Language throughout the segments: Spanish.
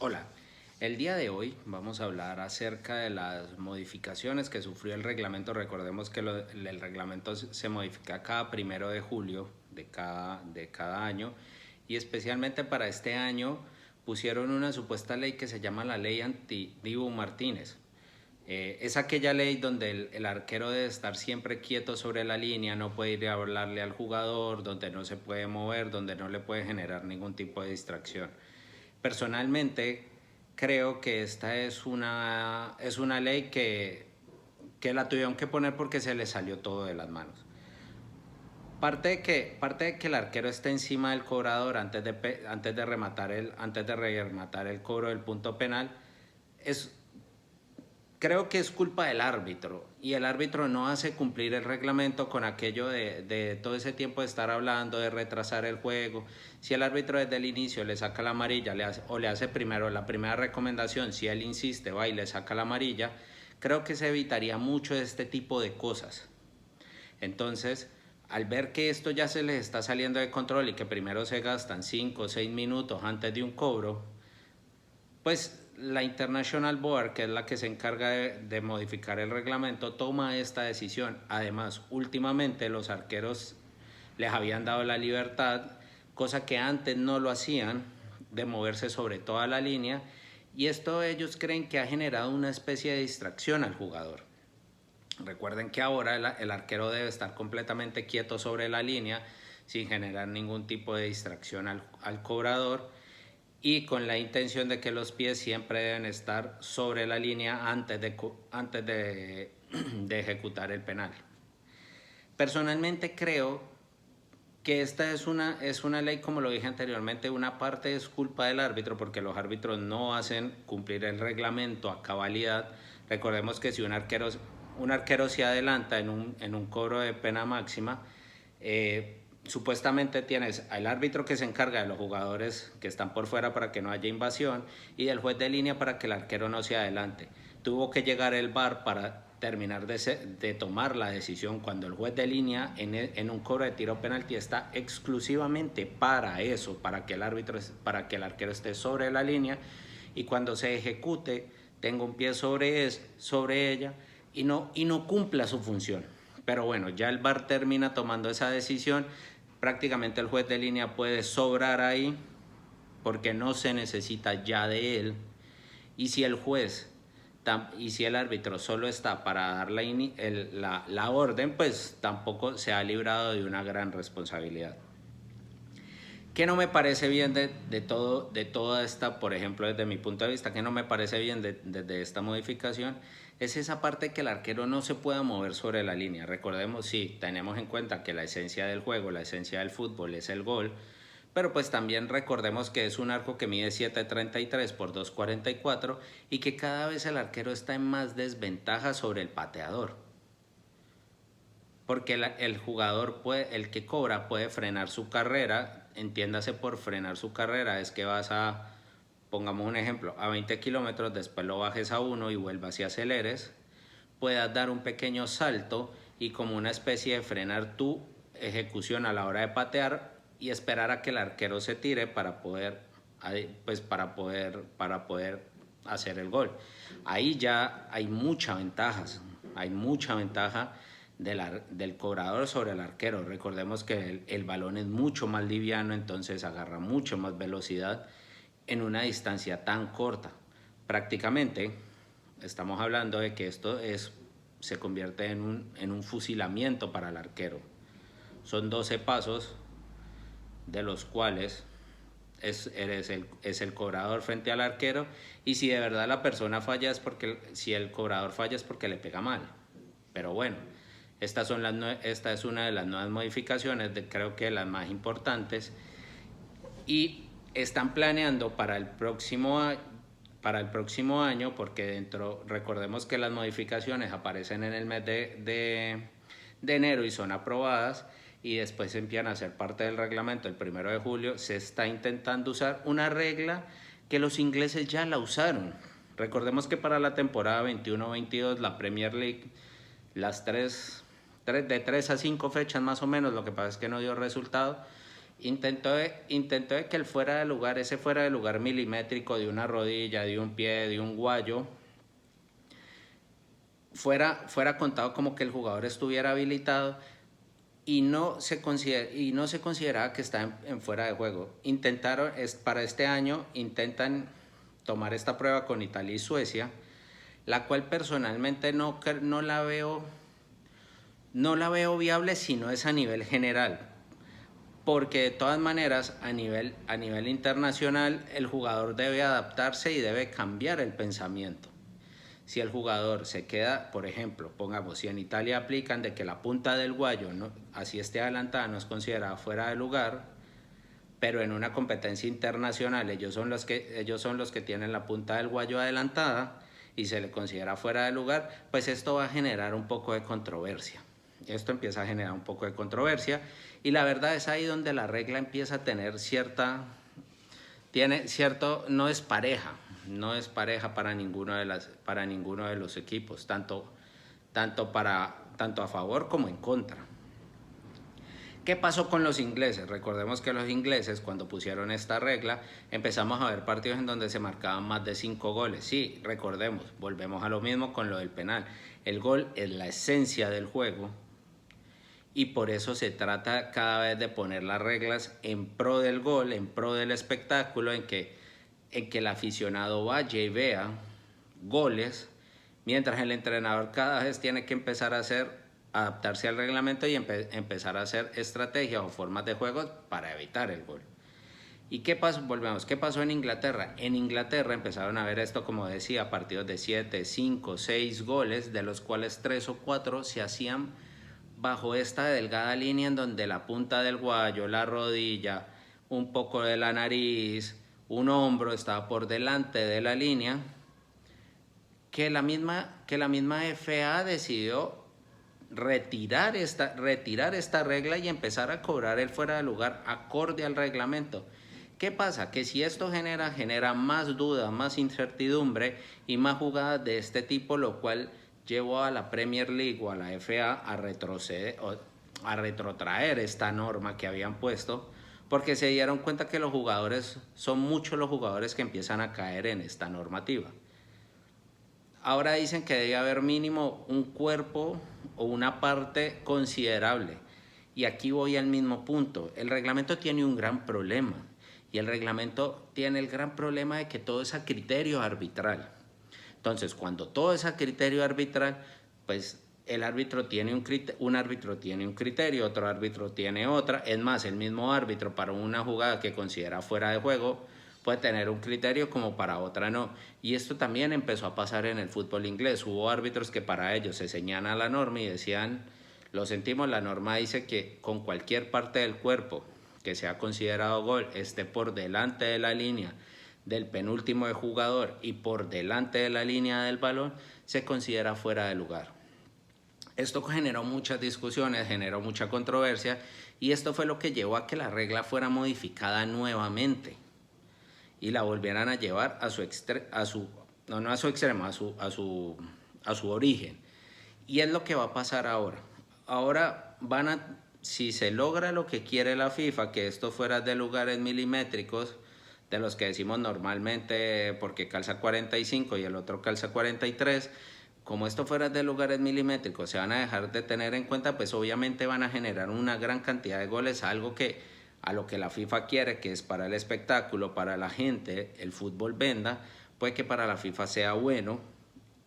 Hola, el día de hoy vamos a hablar acerca de las modificaciones que sufrió el reglamento. Recordemos que el reglamento se modifica cada 1 de julio de cada año, y especialmente para este año pusieron una supuesta ley que se llama la ley anti-Dibu Martínez. Es aquella ley donde el arquero debe estar siempre quieto sobre la línea, no puede ir a hablarle al jugador, donde no se puede mover, donde no le puede generar ningún tipo de distracción. Personalmente creo que esta es una ley que la tuvieron que poner porque se le salió todo de las manos. Parte de que el arquero esté encima del cobrador antes de rematar el cobro del punto penal, es creo que es culpa del árbitro, y el árbitro no hace cumplir el reglamento con aquello de todo ese tiempo de estar hablando, de retrasar el juego. Si el árbitro desde el inicio le saca la amarilla o le hace primero la primera recomendación, si él insiste, va y le saca la amarilla, creo que se evitaría mucho de este tipo de cosas. Entonces, al ver que esto ya se les está saliendo de control y que primero se gastan 5 o 6 minutos antes de un cobro, pues la International Board, que es la que se encarga de modificar el reglamento, toma esta decisión. Además, últimamente los arqueros les habían dado la libertad, cosa que antes no lo hacían, de moverse sobre toda la línea, y esto ellos creen que ha generado una especie de distracción al jugador. Recuerden que ahora el arquero debe estar completamente quieto sobre la línea sin generar ningún tipo de distracción al cobrador, y con la intención de que los pies siempre deben estar sobre la línea antes de de ejecutar el penal. Personalmente creo que esta es una ley, como lo dije anteriormente. Una parte es culpa del árbitro porque los árbitros no hacen cumplir el reglamento a cabalidad. Recordemos que si un arquero se adelanta en un cobro de pena máxima, supuestamente tienes al árbitro que se encarga de los jugadores que están por fuera para que no haya invasión, y del juez de línea para que el arquero no se adelante. Tuvo que llegar el VAR para terminar de tomar la decisión, cuando el juez de línea en un cobro de tiro penalti está exclusivamente para eso, para que el arquero esté sobre la línea, y cuando se ejecute tenga un pie sobre ella, y no cumpla su función. Pero bueno, ya el VAR termina tomando esa decisión. Prácticamente el juez de línea puede sobrar ahí porque no se necesita ya de él. Y si el árbitro solo está para dar la orden, pues tampoco se ha librado de una gran responsabilidad. ¿Qué no me parece bien de toda esta, por ejemplo, desde mi punto de vista, qué no me parece bien de esta modificación? Es esa parte que el arquero no se pueda mover sobre la línea. Recordemos, sí, tenemos en cuenta que la esencia del juego, la esencia del fútbol es el gol, pero pues también recordemos que es un arco que mide 7,33 por 2,44, y que cada vez el arquero está en más desventaja sobre el pateador, porque el jugador el que cobra puede frenar su carrera. Entiéndase por frenar su carrera, es que pongamos un ejemplo, a 20 kilómetros, después lo bajes a 1 y vuelvas y aceleres, puedas dar un pequeño salto y, como una especie de frenar tu ejecución a la hora de patear, y esperar a que el arquero se tire para poder hacer el gol. Ahí ya hay mucha ventaja del cobrador sobre el arquero. Recordemos que el balón es mucho más liviano, entonces agarra mucho más velocidad en una distancia tan corta. Prácticamente estamos hablando de que se convierte en un fusilamiento para el arquero. Son 12 pasos, de los cuales es el cobrador frente al arquero, y si de verdad la persona falla si el cobrador falla es porque le pega mal. Pero bueno, esta es una de las nuevas modificaciones, creo que las más importantes, y están planeando para el próximo año, porque recordemos que las modificaciones aparecen en el mes de enero y son aprobadas, y después empiezan a ser parte del reglamento el 1 de julio. Se está intentando usar una regla que los ingleses ya la usaron. Recordemos que para la temporada 21-22 la Premier League, de 3 a 5 fechas más o menos, lo que pasa es que no dio resultado, Intentó de que el fuera de lugar, ese fuera de lugar milimétrico de una rodilla, de un pie, de un guayo, fuera contado como que el jugador estuviera habilitado y no se consideraba que está en fuera de juego. Para este año intentan tomar esta prueba con Italia y Suecia, la cual personalmente no la veo viable si no es a nivel general, porque de todas maneras a nivel internacional el jugador debe adaptarse y debe cambiar el pensamiento. Si el jugador se queda, por ejemplo, pongamos, si en Italia aplican de que la punta del guayo, no, así esté adelantada, no es considerada fuera de lugar, pero en una competencia internacional ellos son los que tienen la punta del guayo adelantada y se le considera fuera de lugar, pues esto va a generar un poco de controversia. Esto empieza a generar un poco de controversia y la verdad es ahí donde la regla empieza a tener no es pareja, no es pareja para ninguno de los equipos, tanto a favor como en contra. ¿Qué pasó con los ingleses? Recordemos que los ingleses, cuando pusieron esta regla, empezamos a ver partidos en donde se marcaban más de 5 goles. Sí, recordemos, volvemos a lo mismo con lo del penal. El gol es la esencia del juego y por eso se trata cada vez de poner las reglas en pro del gol, en pro del espectáculo, en que el aficionado vaya y vea goles, mientras el entrenador cada vez tiene que empezar a adaptarse al reglamento y empezar a hacer estrategias o formas de juego para evitar el gol. ¿Y qué pasó? Volvemos. ¿Qué pasó en Inglaterra? En Inglaterra empezaron a ver esto, como decía, partidos de 7, 5, 6 goles, de los cuales 3 o 4 se hacían bajo esta delgada línea en donde la punta del guayo, la rodilla, un poco de la nariz, un hombro estaba por delante de la línea, que la misma FA decidió retirar esta regla y empezar a cobrar el fuera de lugar acorde al reglamento. ¿Qué pasa? Que si esto genera más duda, más incertidumbre y más jugadas de este tipo, lo cual llevó a la Premier League o a la FA a retrotraer esta norma que habían puesto, porque se dieron cuenta que son muchos los jugadores que empiezan a caer en esta normativa. Ahora dicen que debe haber mínimo un cuerpo o una parte considerable. Y aquí voy al mismo punto. El reglamento tiene un gran problema. Y el reglamento tiene el gran problema de que todo es a criterio arbitral. Entonces, cuando todo es a criterio arbitral, pues un árbitro tiene un criterio, otro árbitro tiene otra. Es más, el mismo árbitro para una jugada que considera fuera de juego puede tener un criterio como para otra no. Y esto también empezó a pasar en el fútbol inglés. Hubo árbitros que para ellos se ceñían a la norma y decían, lo sentimos, la norma dice que con cualquier parte del cuerpo que sea considerado gol esté por delante de la línea del penúltimo de jugador y por delante de la línea del balón, se considera fuera de lugar. Esto generó muchas discusiones, generó mucha controversia y esto fue lo que llevó a que la regla fuera modificada nuevamente y la volvieran a llevar a su origen. Y es lo que va a pasar ahora. Ahora si se logra lo que quiere la FIFA, que esto fuera de lugares milimétricos, de los que decimos normalmente porque calza 45 y el otro calza 43, como esto fuera de lugares milimétricos, se van a dejar de tener en cuenta, pues obviamente van a generar una gran cantidad de goles, algo que a lo que la FIFA quiere, que es para el espectáculo, para la gente, el fútbol venda, puede que para la FIFA sea bueno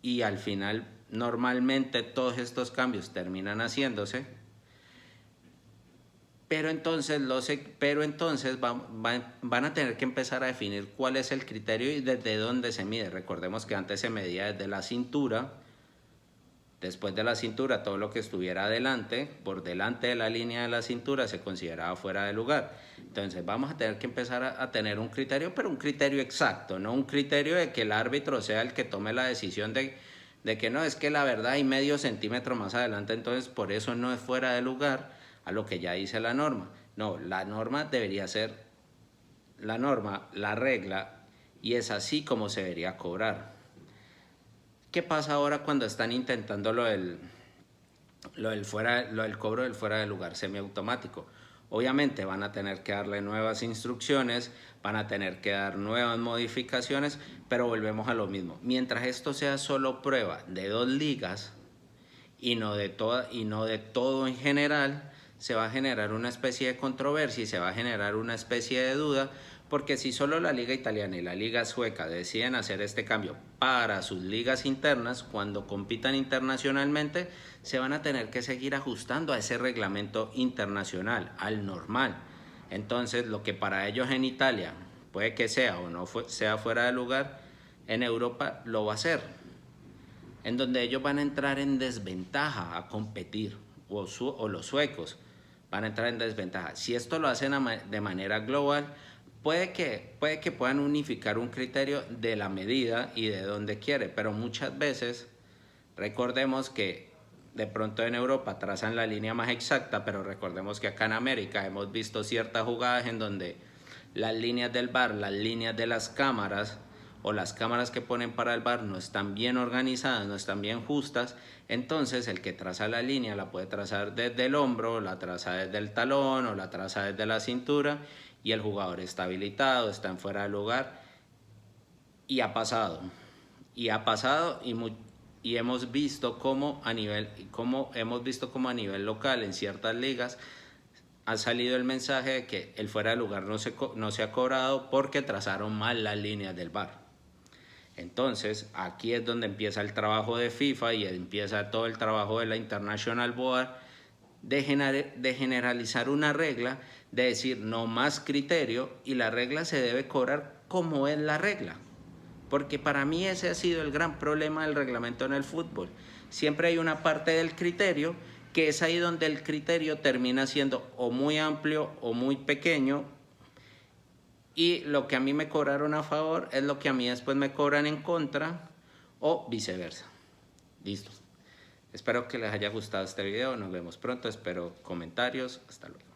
y al final normalmente todos estos cambios terminan haciéndose, pero entonces van a tener que empezar a definir cuál es el criterio y desde dónde se mide. Recordemos que antes se medía desde la cintura. Después de la cintura, todo lo que estuviera adelante, por delante de la línea de la cintura, se consideraba fuera de lugar. Entonces vamos a tener que empezar a tener un criterio, pero un criterio exacto, no un criterio de que el árbitro sea el que tome la decisión de que no, es que la verdad hay medio centímetro más adelante, entonces por eso no es fuera de lugar a lo que ya dice la norma. No, la norma debería ser la regla, y es así como se debería cobrar. ¿Qué pasa ahora cuando están intentando lo del cobro del fuera de lugar semiautomático? Obviamente van a tener que darle nuevas instrucciones, van a tener que dar nuevas modificaciones, pero volvemos a lo mismo. Mientras esto sea solo prueba de 2 ligas y no de todo en general, se va a generar una especie de controversia y se va a generar una especie de duda, porque si solo la liga italiana y la liga sueca deciden hacer este cambio para sus ligas internas, cuando compitan internacionalmente, se van a tener que seguir ajustando a ese reglamento internacional, al normal. Entonces, lo que para ellos en Italia puede que sea o no sea fuera de lugar, en Europa lo va a ser, en donde ellos van a entrar en desventaja a competir, o los suecos van a entrar en desventaja. Si esto lo hacen de manera global, puede que puedan unificar un criterio de la medida y de donde quiere, pero muchas veces recordemos que de pronto en Europa trazan la línea más exacta, pero recordemos que acá en América hemos visto ciertas jugadas en donde las líneas del VAR, las líneas de las cámaras o las cámaras que ponen para el VAR no están bien organizadas, no están bien justas. Entonces el que traza la línea la puede trazar desde el hombro, la traza desde el talón o la traza desde la cintura, y el jugador está habilitado, está en fuera de lugar, y ha pasado y hemos visto cómo a nivel local en ciertas ligas ha salido el mensaje de que el fuera de lugar no se ha cobrado porque trazaron mal las líneas del VAR. Entonces aquí es donde empieza el trabajo de FIFA y empieza todo el trabajo de la International Board de generalizar una regla, de decir no más criterio, y la regla se debe cobrar como es la regla. Porque para mí ese ha sido el gran problema del reglamento en el fútbol. Siempre hay una parte del criterio que es ahí donde el criterio termina siendo o muy amplio o muy pequeño, y lo que a mí me cobraron a favor es lo que a mí después me cobran en contra, o viceversa. Listo. Espero que les haya gustado este video. Nos vemos pronto. Espero comentarios. Hasta luego.